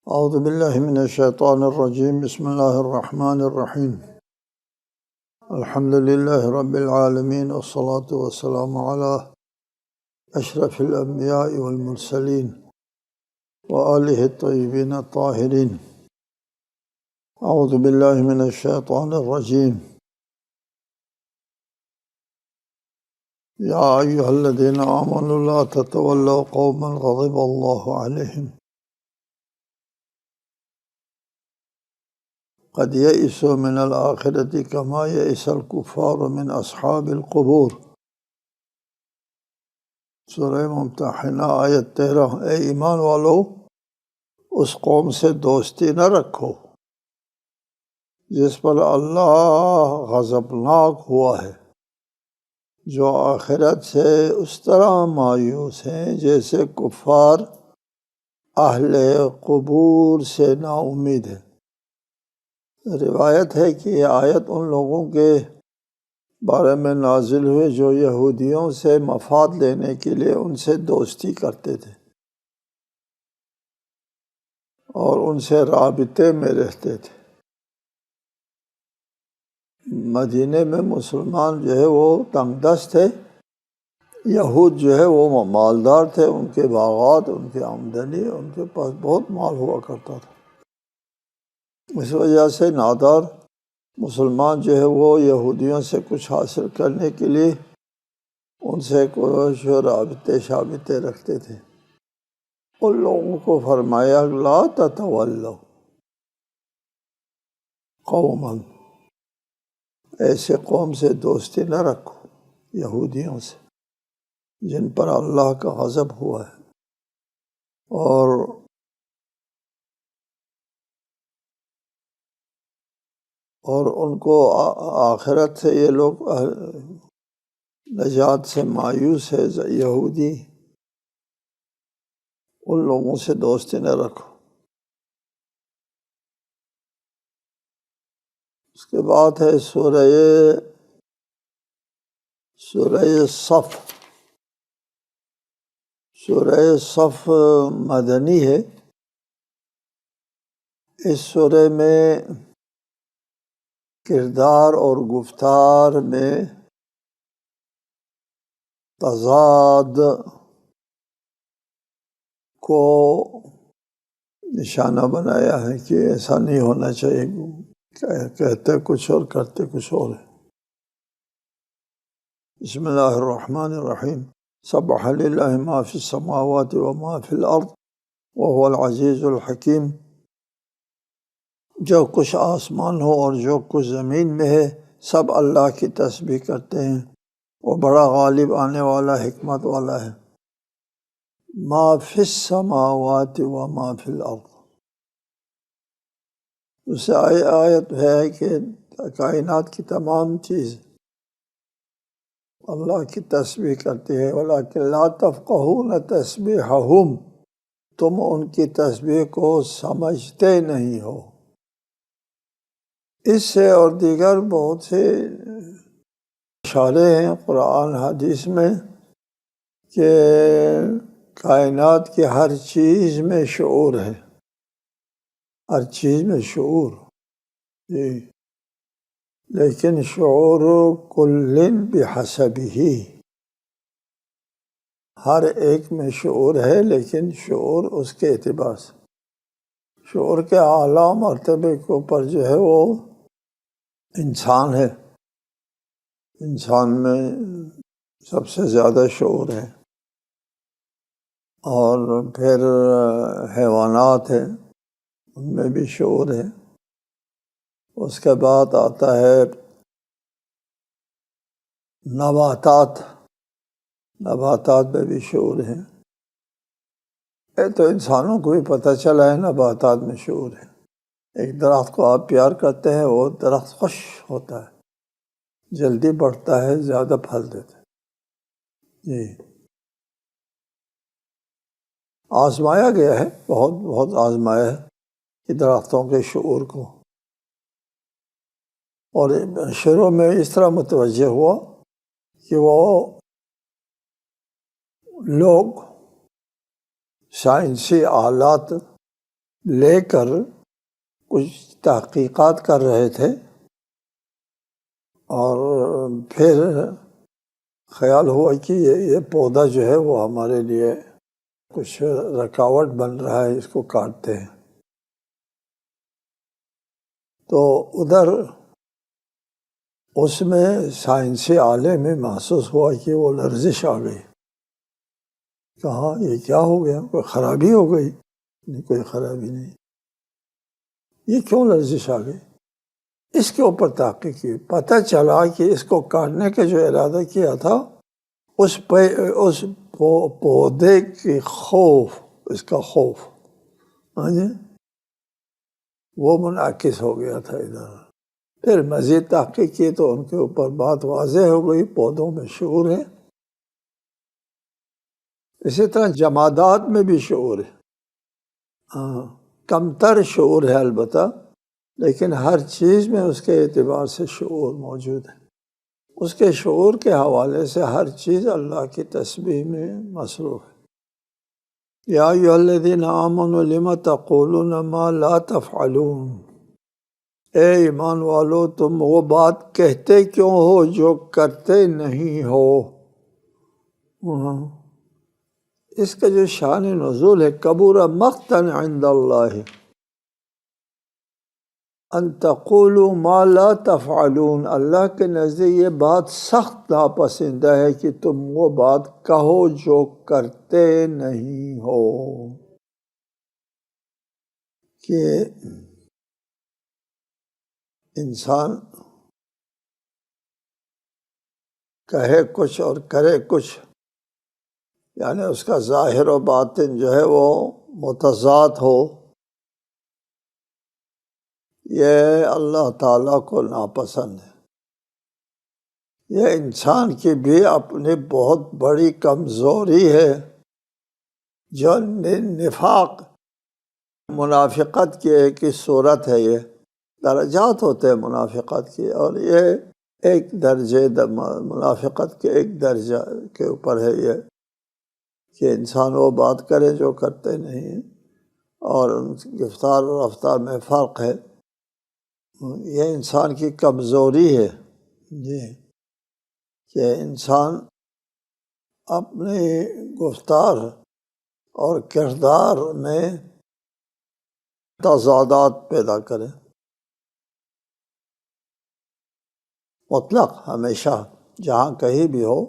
اعوذ باللہ من الشیطان الرجیم بسم اللہ الرحمن الرحیم الحمد للہ رب العالمین والصلاة والسلام علی اشرف الانبیاء والمرسلین وآلہ الطیبین الطاہرین اعوذ باللہ من الشیطان الرجیم یا ایہا الذین آمنوا لا تتولوا قوما غضب اللہ علیہم قد یئسوا من الآخرۃ کما یئس الکفار من اصحاب القبور۔ سورہ ممتحنہ آیت 13۔ اے ایمان والو، اس قوم سے دوستی نہ رکھو جس پر اللہ غضبناک ہوا ہے، جو آخرت سے اس طرح مایوس ہیں جیسے کفار اہل قبور سے نا امید ہے۔ روایت ہے کہ یہ آیت ان لوگوں کے بارے میں نازل ہوئی جو یہودیوں سے مفاد لینے کے لیے ان سے دوستی کرتے تھے اور ان سے رابطے میں رہتے تھے۔ مدینے میں مسلمان جو ہے وہ تنگ دست تھے، یہود جو ہے وہ مالدار تھے، ان کے باغات، ان کی آمدنی، ان کے پاس بہت مال ہوا کرتا تھا۔ اس وجہ سے نادار مسلمان جو ہے وہ یہودیوں سے کچھ حاصل کرنے کے لیے ان سے کچھ رابطے رکھتے تھے۔ ان لوگوں کو فرمایا لا تتولوا قوما، ایسے قوم سے دوستی نہ رکھو، یہودیوں سے جن پر اللہ کا غضب ہوا ہے، اور ان کو آخرت سے یہ لوگ نجات سے مایوس ہے، یہودی، ان لوگوں سے دوستی نہ رکھو۔ اس کے بعد ہے سورہ صف۔ سورہ صف مدنی ہے۔ اس سورہ میں کردار اور گفتار میں تضاد کو نشانہ بنایا ہے کہ ایسا نہیں ہونا چاہیے، کہتے کچھ اور کرتے کچھ اور ہے۔ بسم اللہ الرحمن الرحیم۔ سبح للہ ما فی السماوات وما فی الارض وهو العزیز الحکیم۔ جو کچھ آسمان ہو اور جو کچھ زمین میں ہے سب اللہ کی تسبیح کرتے ہیں، وہ بڑا غالب آنے والا، حکمت والا ہے۔ ما فی السماوات وما فی الارض، اس سے آیت ہے کہ کائنات کی تمام چیز اللہ کی تسبیح کرتی ہے۔ وَلَٰكِن لَا تَفْقَهُونَ تَسْبِيحَهُمْ، تم ان کی تسبیح کو سمجھتے نہیں ہو۔ اس سے اور دیگر بہت سے اشارے ہیں قرآن حدیث میں کہ کائنات کی ہر چیز میں شعور ہے، ہر چیز میں شعور، جی، لیکن شعور کل بحسبہ، ہر ایک میں شعور ہے لیکن شعور اس کے اعتبار سے۔ شعور کے اعلیٰ مرتبے کے اوپر جو ہے وہ انسان ہے، انسان میں سب سے زیادہ شعور ہے، اور پھر حیوانات ہیں، ان میں بھی شعور ہے۔ اس کے بعد آتا ہے نباتات میں بھی شعور ہے۔ تو انسانوں کو بھی پتہ چلا ہے نباتات میں شعور ہے۔ ایک درخت کو آپ پیار کرتے ہیں، وہ درخت خوش ہوتا ہے، جلدی بڑھتا ہے، زیادہ پھل دیتا ہے، جی۔ آزمایا گیا ہے، بہت آزمایا ہے کہ درختوں کے شعور کو، اور شروع میں اس طرح متوجہ ہوا کہ وہ لوگ سائنسی آلات لے کر کچھ تحقیقات کر رہے تھے، اور پھر خیال ہوا کہ یہ پودا جو ہے وہ ہمارے لیے کچھ رکاوٹ بن رہا ہے، اس کو کاٹتے ہیں۔ تو ادھر اس میں سائنسی آلے میں محسوس ہوا کہ وہ لرزش آ گئی۔ کہا یہ کیا ہو گیا، کوئی خرابی ہو گئی؟ نہیں، کوئی خرابی نہیں، یہ کیوں لرزش آ گئی؟ اس کے اوپر تحقیق کی، پتہ چلا کہ اس کو کاٹنے کا جو ارادہ کیا تھا اس پودے کی خوف، اس کا خوف، ہاں جی، وہ منعکس ہو گیا تھا ادھر۔ پھر مزید تحقیق کی تو ان کے اوپر بات واضح ہو گئی، پودوں میں شعور ہے، اسی طرح جمادات میں بھی شعور ہے، ہاں، کمتر شعور ہے البتہ، لیکن ہر چیز میں اس کے اعتبار سے شعور موجود ہے۔ اس کے شعور کے حوالے سے ہر چیز اللہ کی تسبیح میں مصروف ہے۔ یا ایھا الذین آمنوا لم تقولون ما لا تفعلون، اے ایمان والو تم وہ بات کہتے کیوں ہو جو کرتے نہیں ہو۔ اس کا جو شان نزول ہے، کبر مقتا عند اللہ ان تقولوا ما لا تفعلون، اللہ کے نزدیک یہ بات سخت ناپسندہ ہے کہ تم وہ بات کہو جو کرتے نہیں ہو۔ کہ انسان کہے کچھ اور کرے کچھ، یعنی اس کا ظاہر و باطن جو ہے وہ متضاد ہو، یہ اللہ تعالیٰ کو ناپسند ہے۔ یہ انسان کی بھی اپنی بہت بڑی کمزوری ہے، جو نفاق، منافقت کی ایک ہی صورت ہے۔ یہ درجات ہوتے ہیں منافقت کی، اور یہ ایک درجے منافقت کے ایک درجہ کے اوپر ہے یہ کہ انسان وہ بات کرے جو کرتے نہیں ہیں، اور ان کی گفتار و رفتار میں فرق ہے۔ یہ انسان کی کمزوری ہے جی، کہ انسان اپنی گفتار اور کردار میں تضادات پیدا کرے، مطلق، ہمیشہ جہاں کہیں بھی ہو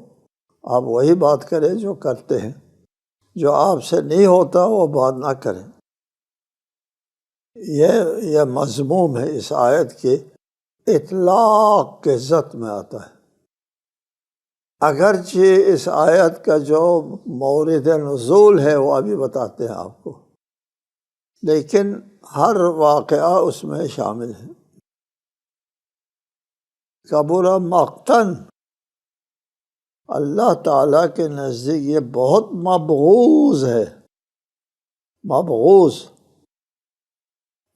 آپ وہی بات کریں جو کرتے ہیں، جو آپ سے نہیں ہوتا وہ بات نہ کریں۔ یہ مضموم ہے اس آیت کی، اطلاق کے ضد میں آتا ہے۔ اگرچہ اس آیت کا جو مورد نزول ہے وہ ابھی بتاتے ہیں آپ کو، لیکن ہر واقعہ اس میں شامل ہے۔ کبر مقتن، اللہ تعالیٰ کے نزدیک یہ بہت مبغوض ہے، مبغوض،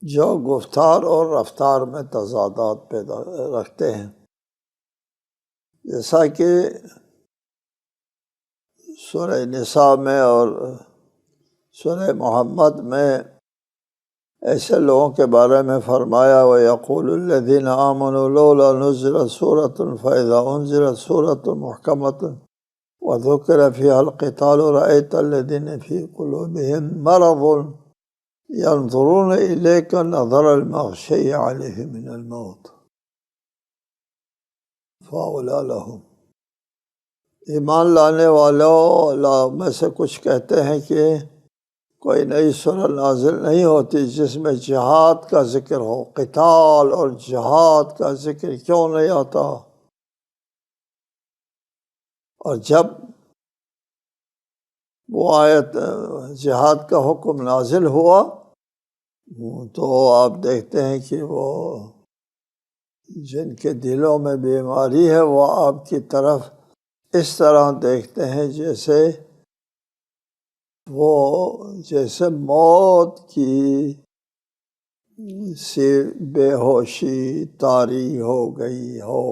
جو گفتار اور رفتار میں تضادات پیدا رکھتے ہیں۔ جیسا کہ سورہ نساء میں اور سورہ محمد میں ایسے لوگوں کے بارے میں فرمایا، وَيَقُولُ الَّذِينَ آمَنُوا لَوْلَا نُزِّلَتْ سُورَةٌ فَإِذَا أُنزِلَتْ سُورَةٌ مُحْكَمَةٌ وَذُكِرَ فِيهَا الْقِتَالُ رَأَيْتَ الَّذِينَ فِي قُلُوبِهِم مَّرَضٌ يَنظُرُونَ إِلَيْكَ نَظَرَ الْمَغْشِيِّ عَلَيْهِ مِنَ الْمَوْتِ فَأَوْلَىٰ لَهُمْ۔ ایمان لانے والوں میں سے کچھ کہتے ہیں کہ کوئی نئی سورہ نازل نہیں ہوتی جس میں جہاد کا ذکر ہو، قتال اور جہاد کا ذکر کیوں نہیں آتا؟ اور جب وہ آیت جہاد کا حکم نازل ہوا تو آپ دیکھتے ہیں کہ وہ جن کے دلوں میں بیماری ہے وہ آپ کی طرف اس طرح دیکھتے ہیں جیسے موت کی سی بے ہوشی طاری ہو گئی ہو،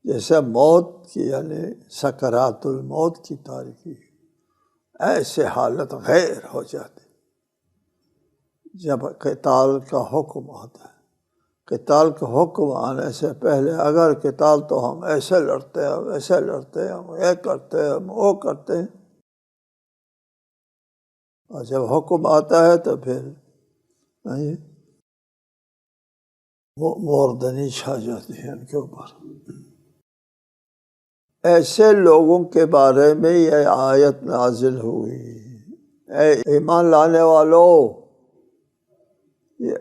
جیسے موت کی یعنی سکرات الموت کی تاریکی، ایسے حالت غیر ہو جاتی۔ جب قتال کا حکم آتا ہے، قتال کا حکم آنے سے پہلے اگر قتال تو ہم ایسے لڑتے ہیں، ہم ایسے لڑتے ہیں، ہم یہ کرتے ہیں، ہم وہ کرتے ہیں، اور جب حکم آتا ہے تو پھر وہ موردنی چھا جاتی ہے ان کے اوپر۔ ایسے لوگوں کے بارے میں یہ آیت نازل ہوئی، اے ایمان لانے والو،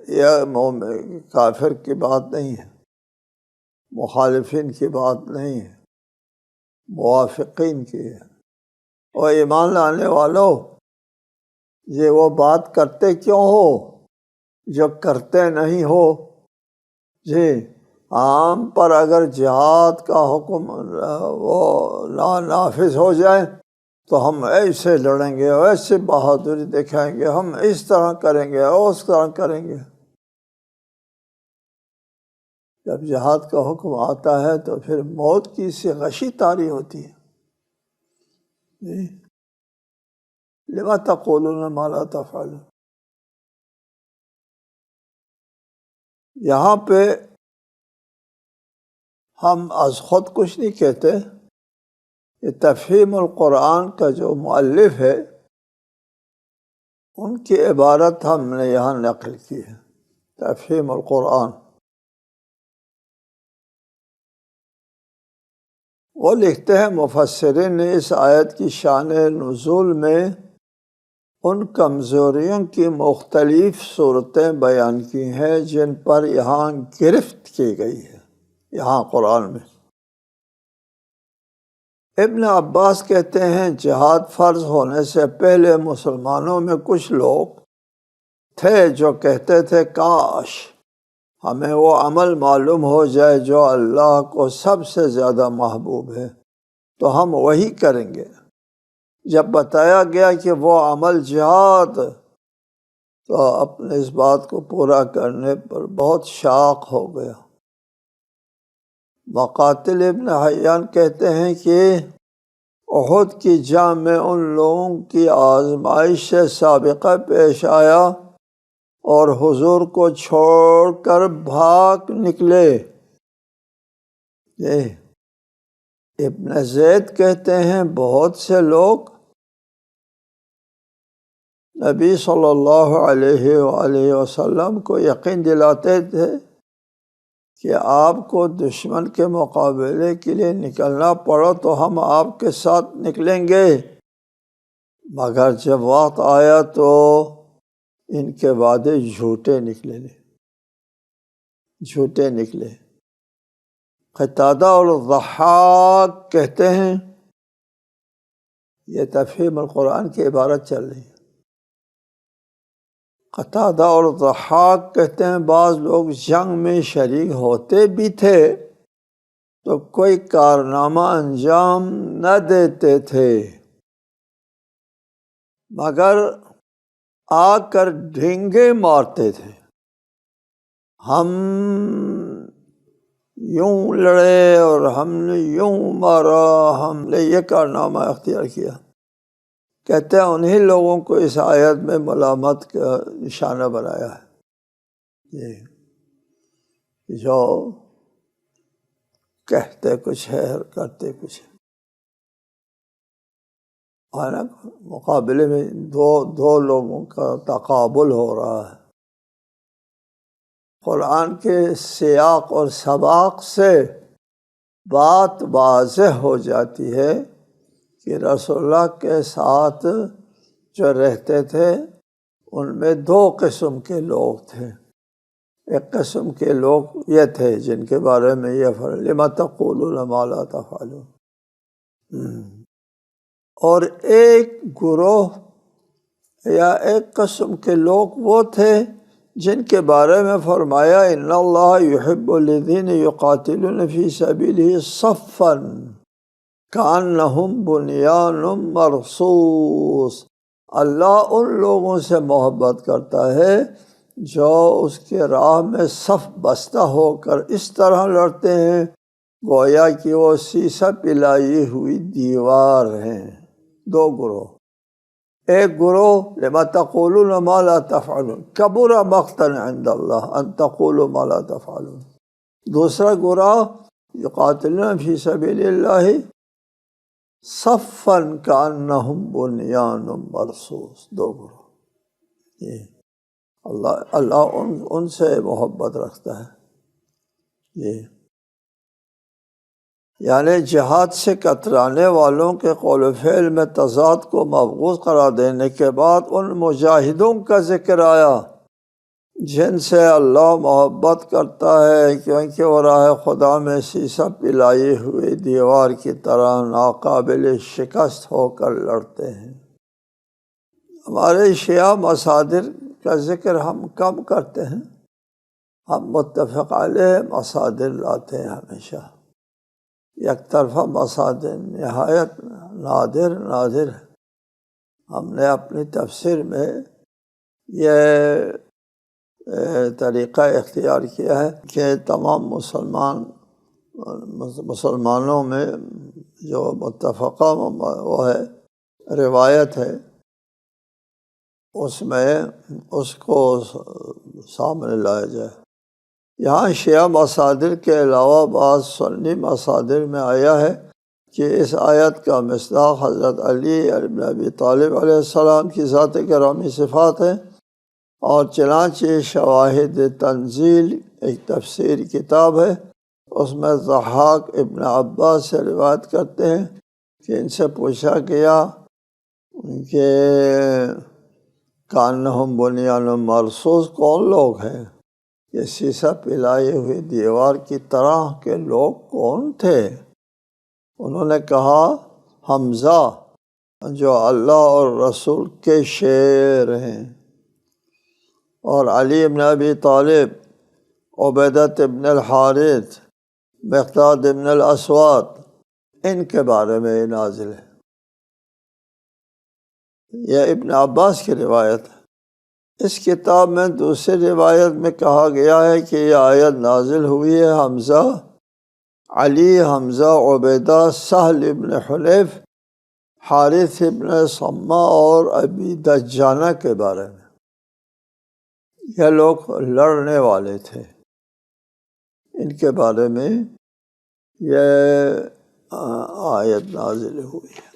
یہ کافر کی بات نہیں ہے، مخالفین کی بات نہیں ہے، موافقین کی ہے۔ اور ایمان لانے والو، یہ وہ بات کرتے کیوں ہو جو کرتے نہیں ہو؟ جی، عام پر اگر جہاد کا حکم وہ نافذ ہو جائے تو ہم ایسے لڑیں گے، ایسے بہادری دکھائیں گے، ہم اس طرح کریں گے، اس طرح کریں گے۔ جب جہاد کا حکم آتا ہے تو پھر موت کی سے غشی طاری ہوتی ہے۔ جی، لما تقولون ما لا تفعلون۔ یہاں پہ ہم از خود کچھ نہیں کہتے، یہ تفہیم القرآن کا جو مؤلف ہے ان کی عبارت ہم نے یہاں نقل کی ہے، تفہیم القرآن۔ وہ لکھتے ہیں مفسرین نے اس آیت کی شان نزول میں ان کمزوریوں کی مختلف صورتیں بیان کی ہیں جن پر یہاں گرفت کی گئی ہے، یہاں قرآن میں۔ ابن عباس کہتے ہیں جہاد فرض ہونے سے پہلے مسلمانوں میں کچھ لوگ تھے جو کہتے تھے کاش ہمیں وہ عمل معلوم ہو جائے جو اللہ کو سب سے زیادہ محبوب ہے تو ہم وہی کریں گے۔ جب بتایا گیا کہ وہ عمل جہاد، تو اپنے اس بات کو پورا کرنے پر بہت شاق ہو گیا۔ مقاتل ابن حیان کہتے ہیں کہ احد کی جنگ میں ان لوگوں کی آزمائش سے سابقہ پیش آیا اور حضور کو چھوڑ کر بھاگ نکلے۔ ابن زید کہتے ہیں بہت سے لوگ نبی صلی اللہ علیہ وآلہ وسلم کو یقین دلاتے تھے کہ آپ کو دشمن کے مقابلے کے لیے نکلنا پڑا تو ہم آپ کے ساتھ نکلیں گے، مگر جب وقت آیا تو ان کے وعدے جھوٹے نکلے۔ قتادہ اور ضحاک کہتے ہیں، یہ تفہیم القرآن کی عبارت چل رہی ہے، قتادہ اور ضحاک کہتے ہیں بعض لوگ جنگ میں شریک ہوتے بھی تھے تو کوئی کارنامہ انجام نہ دیتے تھے، مگر آ کر ڈھینگے مارتے تھے، ہم یوں لڑے اور ہم نے یوں مارا، ہم نے یہ کارنامہ اختیار کیا۔ کہتے ہیں انہی لوگوں کو اس آیت میں ملامت کا نشانہ بنایا ہے، جو کہتے کچھ ہے اور کرتے کچھ ہے۔ مقابلے میں دو لوگوں کا تقابل ہو رہا ہے۔ قرآن کے سیاق اور سباق سے بات واضح ہو جاتی ہے کہ رسول اللہ کے ساتھ جو رہتے تھے ان میں دو قسم کے لوگ تھے۔ ایک قسم کے لوگ یہ تھے جن کے بارے میں یہ لما تقولون ما لا تفعلون، اور ایک گروہ یا ایک قسم کے لوگ وہ تھے جن کے بارے میں فرمایا ان اللہ یحب الذین یقاتلون فی سبیلہ صفا کأنہم بنیان مرصوص۔ اللہ ان لوگوں سے محبت کرتا ہے جو اس کے راہ میں صف بستہ ہو کر اس طرح لڑتے ہیں گویا کہ وہ سیسہ پلائی ہوئی دیوار ہیں۔ دو گروہ، ایک گروہ لما تقولون ما لا تفعلون کبر مقتا عند اللہ ان تقولوا ما لا تفعلون. دوسرا گروہ یقاتلون فی سبیل اللہ صفا کانہم بنیان مرصوص. دو گروہ. یہ اللہ ان سے محبت رکھتا ہے. یہ یعنی جہاد سے کترانے والوں کے قول و فعل میں تضاد کو مبغوض قرار دینے کے بعد ان مجاہدوں کا ذکر آیا جن سے اللہ محبت کرتا ہے، کیونکہ وہ راہ خدا میں سیسہ پلائی ہوئی دیوار کی طرح ناقابل شکست ہو کر لڑتے ہیں. ہمارے شیعہ مصادر کا ذکر ہم کم کرتے ہیں، ہم متفق علیہ مصادر لاتے ہیں ہمیشہ. یک طرفہ مصادر نہایت نادر ہے. ہم نے اپنی تفسیر میں یہ طریقہ اختیار کیا ہے کہ تمام مسلمانوں میں جو متفقہ وہ ہے روایت ہے، اس میں اس کو سامنے لایا جائے. یہاں شیعہ مصادر کے علاوہ بعض سنی مصادر میں آیا ہے کہ اس آیت کا مصداق حضرت علی بن ابی طالب علیہ السلام کی ذات گرامی صفات ہے، اور چنانچہ شواہد تنزیل ایک تفسیر کتاب ہے، اس میں ضحاک ابن عباس سے روایت کرتے ہیں کہ ان سے پوچھا گیا کہ کانہم بنیان مرصوص کون لوگ ہیں؟ یہ سیسہ پلائی ہوئی دیوار کی طرح کے لوگ کون تھے؟ انہوں نے کہا حمزہ جو اللہ اور رسول کے شیر ہیں، اور علی بن ابی طالب، عبیدۃ ابن الحارث، مقداد ابن الاسود، ان کے بارے میں یہ نازل ہے. یہ ابن عباس کی روایت ہے. اس کتاب میں دوسری روایت میں کہا گیا ہے کہ یہ آیت نازل ہوئی ہے حمزہ، علی، حمزہ، عبیدہ، سہل ابن حنیف، حارث ابن سما اور ابی دجانہ کے بارے میں. یہ لوگ لڑنے والے تھے، ان کے بارے میں یہ آیت نازل ہوئی ہے.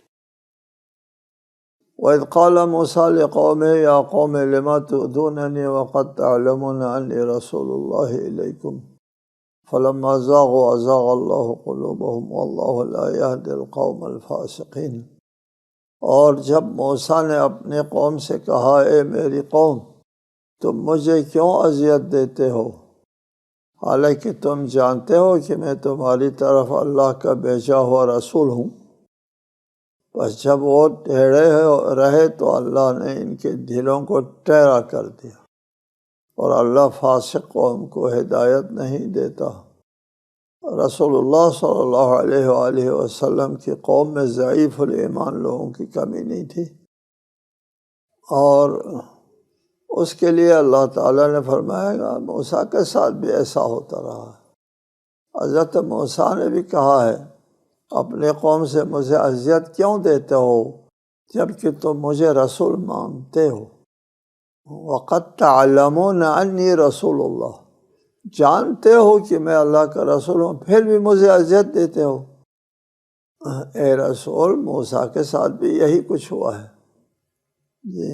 وَإِذْ قَالَ مُوسَىٰ لِقَوْمِهِ يَا قَوْمِ لِمَ تُؤْذُونَنِي وَقَدْ تَعْلَمُونَ أَنِّي رَسُولُ اللَّهِ إِلَيْكُمْ فَلَمَّا زَاغُوا أَزَاغَ اللَّهُ قُلُوبَهُمْ وَاللَّهُ لَا يَهْدِي الْقَوْمَ الْفَاسِقِينَ. اور جب موسیٰ نے اپنے قوم سے کہا اے میری قوم تم مجھے کیوں اذیت دیتے ہو، حالانکہ تم جانتے ہو کہ میں تمہاری طرف اللہ کا بھیجا ہوا رسول ہوں. بس جب وہ ٹیڑھے رہے تو اللہ نے ان کے دلوں کو ٹیڑھا کر دیا، اور اللہ فاسق قوم کو ہدایت نہیں دیتا. رسول اللہ صلی اللہ علیہ وآلہ وسلم کی قوم میں ضعیف الایمان لوگوں کی کمی نہیں تھی، اور اس کے لیے اللہ تعالیٰ نے فرمایا گا موسیٰ کے ساتھ بھی ایسا ہوتا رہا. حضرت موسیٰ نے بھی کہا ہے اپنے قوم سے مجھے اذیت کیوں دیتے ہو جبکہ تم مجھے رسول مانتے ہو. وَقَدْ تَعْلَمُونَ أَنِّي رَسُولُ اللَّهِ، جانتے ہو کہ میں اللہ کا رسول ہوں، پھر بھی مجھے اذیت دیتے ہو. اے رسول، موسیٰ کے ساتھ بھی یہی کچھ ہوا ہے. جی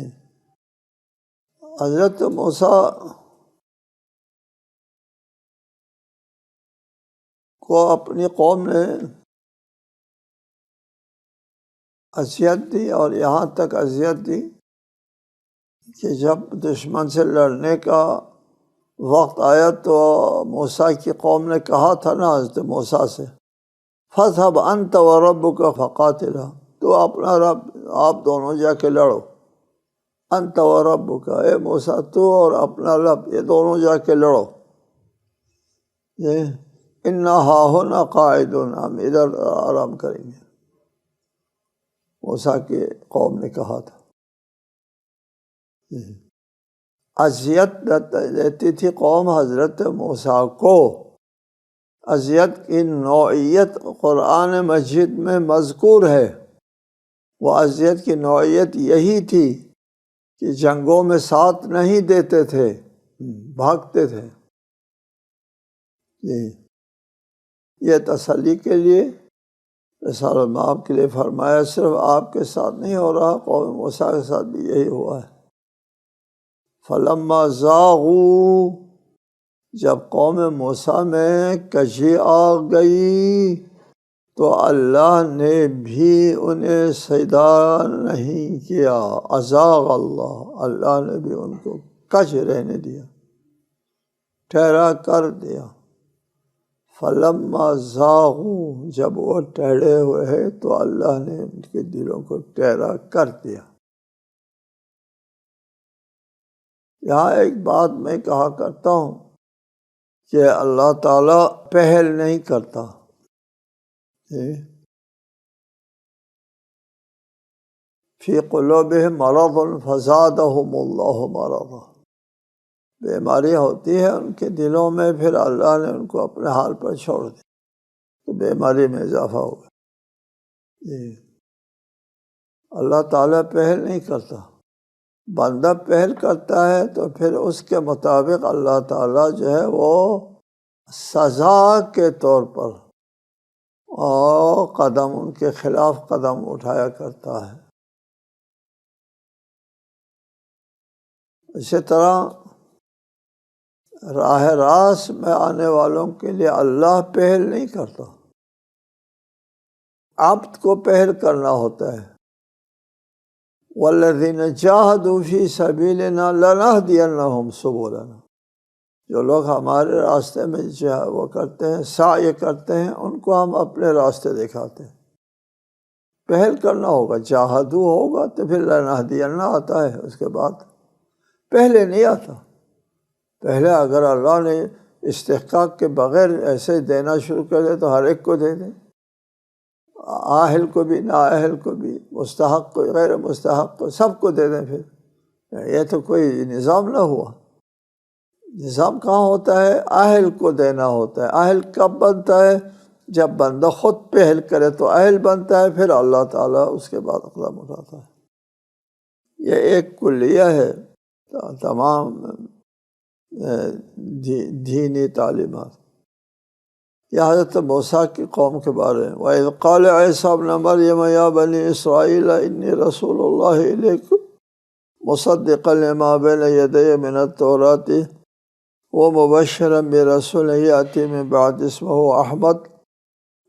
حضرت موسیٰ کو اپنی قوم نے اذیت دی، اور یہاں تک اذیت دی کہ جب دشمن سے لڑنے کا وقت آیا تو موسیٰ کی قوم نے کہا تھا نا حضرت موسیٰ سے فَاذْهَبْ أَنْتَ وَرَبُّكَ فَقَاتِلَا، تو اپنا رب آپ دونوں جا کے لڑو. انت و ربک، اے موسیٰ تو اور اپنا رب یہ دونوں جا کے لڑو. اِنَّا هَاهُنَا قَاعِدُونَ، ہم ادھر آرام کریں گے، موسیٰ کی قوم نے کہا تھا. اذیت دیتی تھی قوم حضرت موسیٰ کو. اذیت کی نوعیت قرآن مجید میں مذکور ہے. وہ اذیت کی نوعیت یہی تھی کہ جنگوں میں ساتھ نہیں دیتے تھے، بھاگتے تھے۔ جی، یہ تسلی کے لیے رسالت میں آپ کے لیے فرمایا، صرف آپ کے ساتھ نہیں ہو رہا، قوم موسیٰ کے ساتھ بھی یہی ہوا ہے۔ فلما زاغوا، جب قوم موسیٰ میں کجی آ گئی تو اللہ نے بھی انہیں سجدہ نہیں کیا۔ ازاغ اللہ، اللہ نے بھی ان کو کج رہنے دیا، ٹھہرا کر دیا۔ فلما زاغوا، جب وہ ٹھہرے ہوئے ہیں تو اللہ نے ان کے دلوں کو ٹھہرا کر دیا۔ یہاں ایک بات میں کہا کرتا ہوں کہ اللہ تعالیٰ پہل نہیں کرتا۔ فی قلوبہم مرض فزادہم اللہ مرضا، بیماری ہوتی ہے ان کے دلوں میں، پھر اللہ نے ان کو اپنے حال پر چھوڑ دیا تو بیماری میں اضافہ ہو گیا۔ اللہ تعالیٰ پہل نہیں کرتا، بندہ پہل کرتا ہے تو پھر اس کے مطابق اللہ تعالیٰ جو ہے وہ سزا کے طور پر اور قدم ان کے خلاف قدم اٹھایا کرتا ہے۔ اسی طرح راہ راست میں آنے والوں کے لیے اللہ پہل نہیں کرتا، عبد کو پہل کرنا ہوتا ہے۔ وَالَّذِينَ جَاهَدُوا فِي سَبِيلِنَا لَنَهْدِيَنَّهُمْ سُبُلَنَا، جو لوگ ہمارے راستے میں وہ کرتے ہیں، سعی کرتے ہیں، ان کو ہم اپنے راستے دکھاتے ہیں۔ پہل کرنا ہوگا، جاہدو ہوگا تو پھر لنہدینہ آتا ہے، اس کے بعد پہلے نہیں آتا۔ پہلے اگر اللہ نے استحقاق کے بغیر ایسے دینا شروع کر دے تو ہر ایک کو دے دے، آہل کو بھی نااہل کو بھی، مستحق کو غیر مستحق کو، سب کو دے دیں۔ پھر یہ تو کوئی نظام نہ ہوا۔ نظام کہاں ہوتا ہے؟ اہل کو دینا ہوتا ہے۔ اہل کب بنتا ہے؟ جب بندہ خود پہل کرے تو اہل بنتا ہے، پھر اللہ تعالیٰ اس کے بعد قدم اٹھاتا ہے۔ یہ ایک کلیہ ہے تمام دینی تعلیمات۔ یہ حضرت موسیٰ کی قوم کے بارے میں، وَإِذْ قَالَ عِيسَىٰ ابْنُ مَرْيَمَ يَا بَنِي إِسْرَائِيلَ إِنِّي رَسُولُ اللَّهِ إِلَيْكُمْ مُصَدِّقًا لِمَا بَيْنَ يَدَيَّ مِنَ التَّوْرَاةِ وَمُبَشِّرًا بِرَسُولٍ يَأْتِي مِن بَعْدِي اسْمُهُ أَحْمَدُ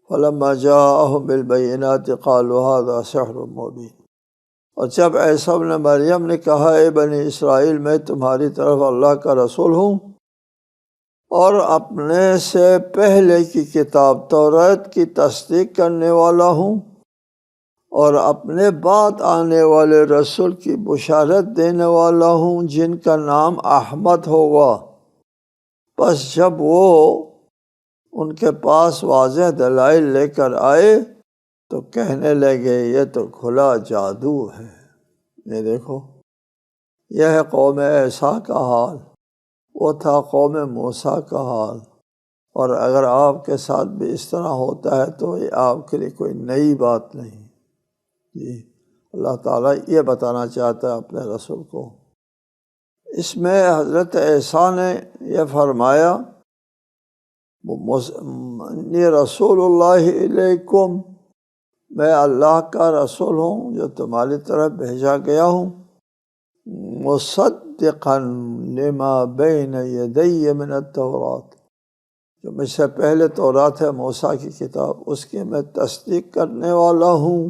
فَلَمَّا جَاءَهُم بِالْبَيِّنَاتِ قَالُوا هَٰذَا سِحْرٌ مُّبِينٌ۔ اور جب عیسیٰ ابن مریم نے کہا، اے بنی اسرائیل، میں تمہاری طرف اللہ کا رسول ہوں اور اپنے سے پہلے کی کتاب تورات کی تصدیق کرنے والا ہوں اور اپنے بعد آنے والے رسول کی بشارت دینے والا ہوں جن کا نام احمد ہوگا۔ بس جب وہ ان کے پاس واضح دلائل لے کر آئے تو کہنے لگے یہ تو کھلا جادو ہے۔ یہ دیکھو، یہ ہے قوم عیسیٰ کا حال، وہ تھا قوم موسیٰ کا حال، اور اگر آپ کے ساتھ بھی اس طرح ہوتا ہے تو یہ آپ کے لیے کوئی نئی بات نہیں۔ جی، اللہ تعالیٰ یہ بتانا چاہتا ہے اپنے رسول کو۔ اس میں حضرت عیسیٰ نے یہ فرمایا، انی رسول اللہ علیکم، میں اللہ کا رسول ہوں جو تمہاری طرف بھیجا گیا ہوں، مصدقا لما بین یدی من التورات، جو مجھ سے پہلے تورات ہے موسیٰ کی کتاب، اس کی میں تصدیق کرنے والا ہوں،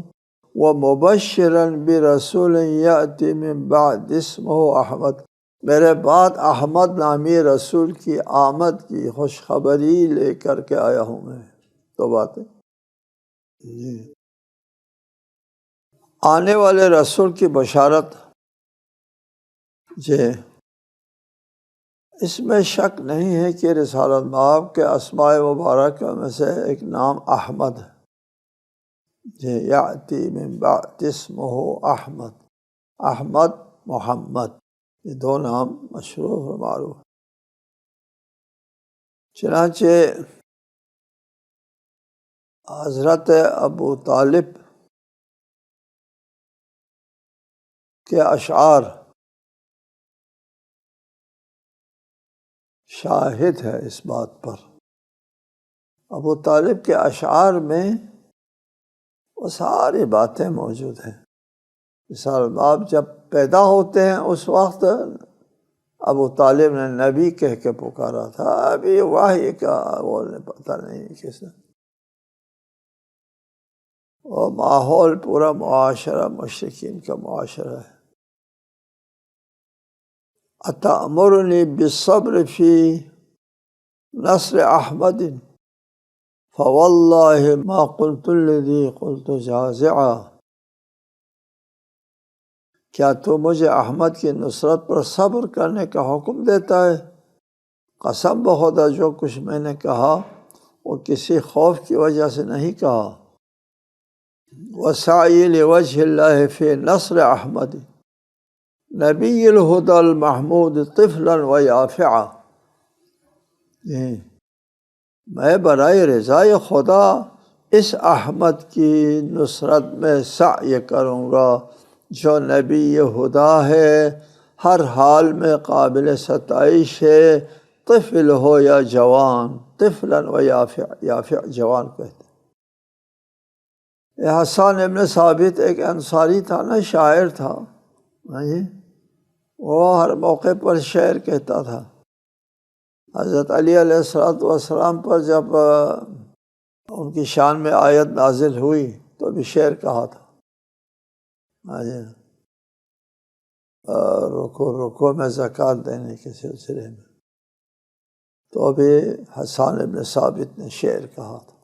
ومبشرا برسول یأتی من بعد اسمہ احمد، میرے بعد احمد نامی رسول کی آمد کی خوشخبری لے کر کے آیا ہوں میں۔ تو باتیں جی، آنے والے رسول کی بشارت، جی اس میں شک نہیں ہے کہ رسالت مآب کے اسماء مبارکہ میں سے ایک نام احمد ہے۔ جی، یأتی من بعد اسمہ احمد، احمد محمد، یہ دو نام مشہور و معروف۔ چنانچہ حضرت ابو طالب کے اشعار شاہد ہے اس بات پر۔ ابو طالب کے اشعار میں وہ ساری باتیں موجود ہیں۔ مثال آپ جب پیدا ہوتے ہیں اس وقت ابو طالب نے نبی کہہ کے پکارا تھا، ابھی وحی کا وہ پتہ نہیں کس نے، وہ ماحول پورا معاشرہ مشرکین کا معاشرہ ہے۔ اتأمرنی بالصبر فی نصر احمد فواللہ ما قلت الذی قلت جازعا، کیا تو مجھے احمد کی نصرت پر صبر کرنے کا حکم دیتا ہے؟ قسم بخدا جو کچھ میں نے کہا وہ کسی خوف کی وجہ سے نہیں کہا۔ وسعی لوجہ اللہ فی نصر احمد نبی الہدی المحمود طفلا و یافعا، میں برائے رضائے خدا اس احمد کی نصرت میں سعی کروں گا جو نبی خدا ہے، ہر حال میں قابل ستائش ہے، طفل ہو یا جوان، طفلا و یافع، یافع جوان کہتے ہیں۔ حسان ابن ثابت ایک انصاری تھا نا، شاعر تھا، وہ ہر موقع پر شعر کہتا تھا۔ حضرت علی علیہ السلام پر جب ان کی شان میں آیت نازل ہوئی تو بھی شعر کہا تھا، رکوع میں زکوٰۃ دینے کے سلسلے میں، تو بھی حسان ابن ثابت نے شعر کہا تھا۔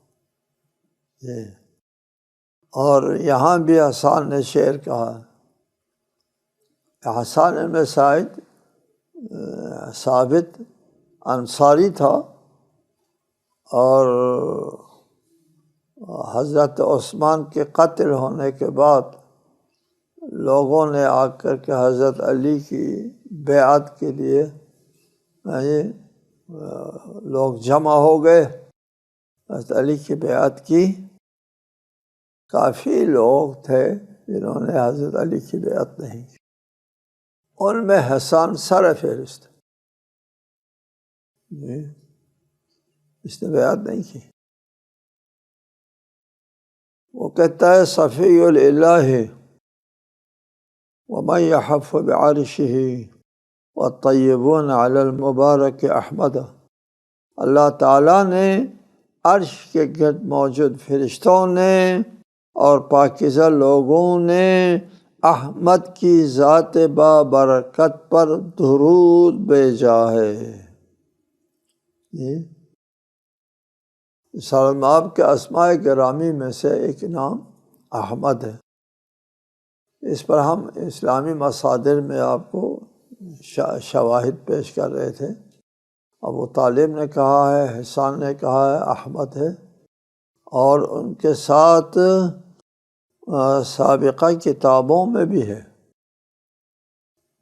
اور یہاں بھی حسان نے شعر کہا۔ حسان ابن ثابت انصاری تھا، اور حضرت عثمان کے قتل ہونے کے بعد لوگوں نے آ کر کے حضرت علی کی بیعت کے لیے لوگ جمع ہو گئے، حضرت علی کی بیعت کی۔ کافی لوگ تھے جنہوں نے حضرت علی کی بیعت نہیں کی، ان میں حسان سر فہرست، اس نے بیعت نہیں کی۔ وہ کہتا ہے صفی الالہ ومن یحف بعرشہ والطیبون علی المبارک احمد، اللہ تعالیٰ نے عرش کے گرد موجود فرشتوں نے اور پاکیزہ لوگوں نے احمد کی ذات بابرکت پر درود بھیجا ہے۔ سلماب کے اسماء گرامی میں سے ایک نام احمد ہے۔ اس پر ہم اسلامی مصادر میں آپ کو شواہد پیش کر رہے تھے۔ ابو طالب نے کہا ہے، حسان نے کہا ہے احمد ہے، اور ان کے ساتھ سابقہ کتابوں میں بھی ہے،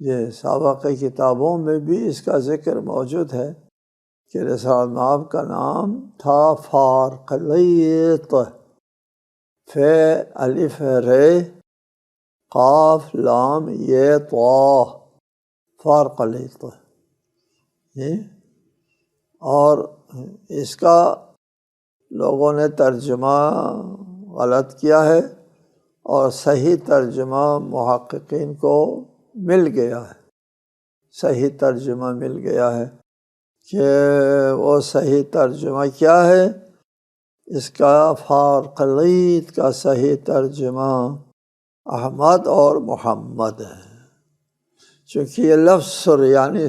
یہ سابقہ کتابوں میں بھی اس کا ذکر موجود ہے کہ سلماب کا نام تھا فارقلیط، ف الف ر قاف لام یہ طا، فارقلیط، اور اس کا لوگوں نے ترجمہ غلط کیا ہے، اور صحیح ترجمہ محققین کو مل گیا ہے، صحیح ترجمہ مل گیا ہے کہ وہ صحیح ترجمہ کیا ہے، اس کا فارقلیط کا صحیح ترجمہ احمد اور محمد ہے، چونکہ یہ لفظ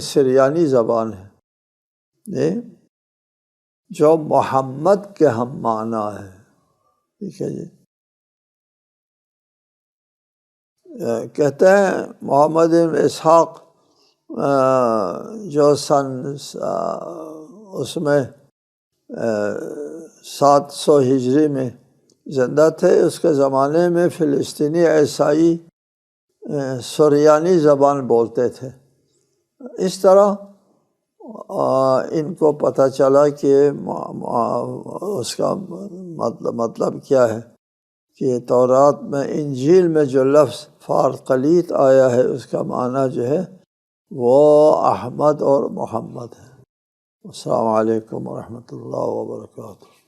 سریانی زبان ہے جو محمد کے ہم معنی ہے، ٹھیک ہے جی۔ کہتے ہیں محمد بن اسحاق جو سن اس میں 700 ہجری میں زندہ تھے، اس کے زمانے میں فلسطینی عیسائی سریانی زبان بولتے تھے۔ اس طرح ان کو پتہ چلا کہ اس کا مطلب کیا ہے، کہ تورات میں، انجیل میں جو لفظ فارقلیت آیا ہے اس کا معنی جو ہے وہ احمد اور محمد ہے۔ السلام علیکم ورحمۃ اللہ وبرکاتہ۔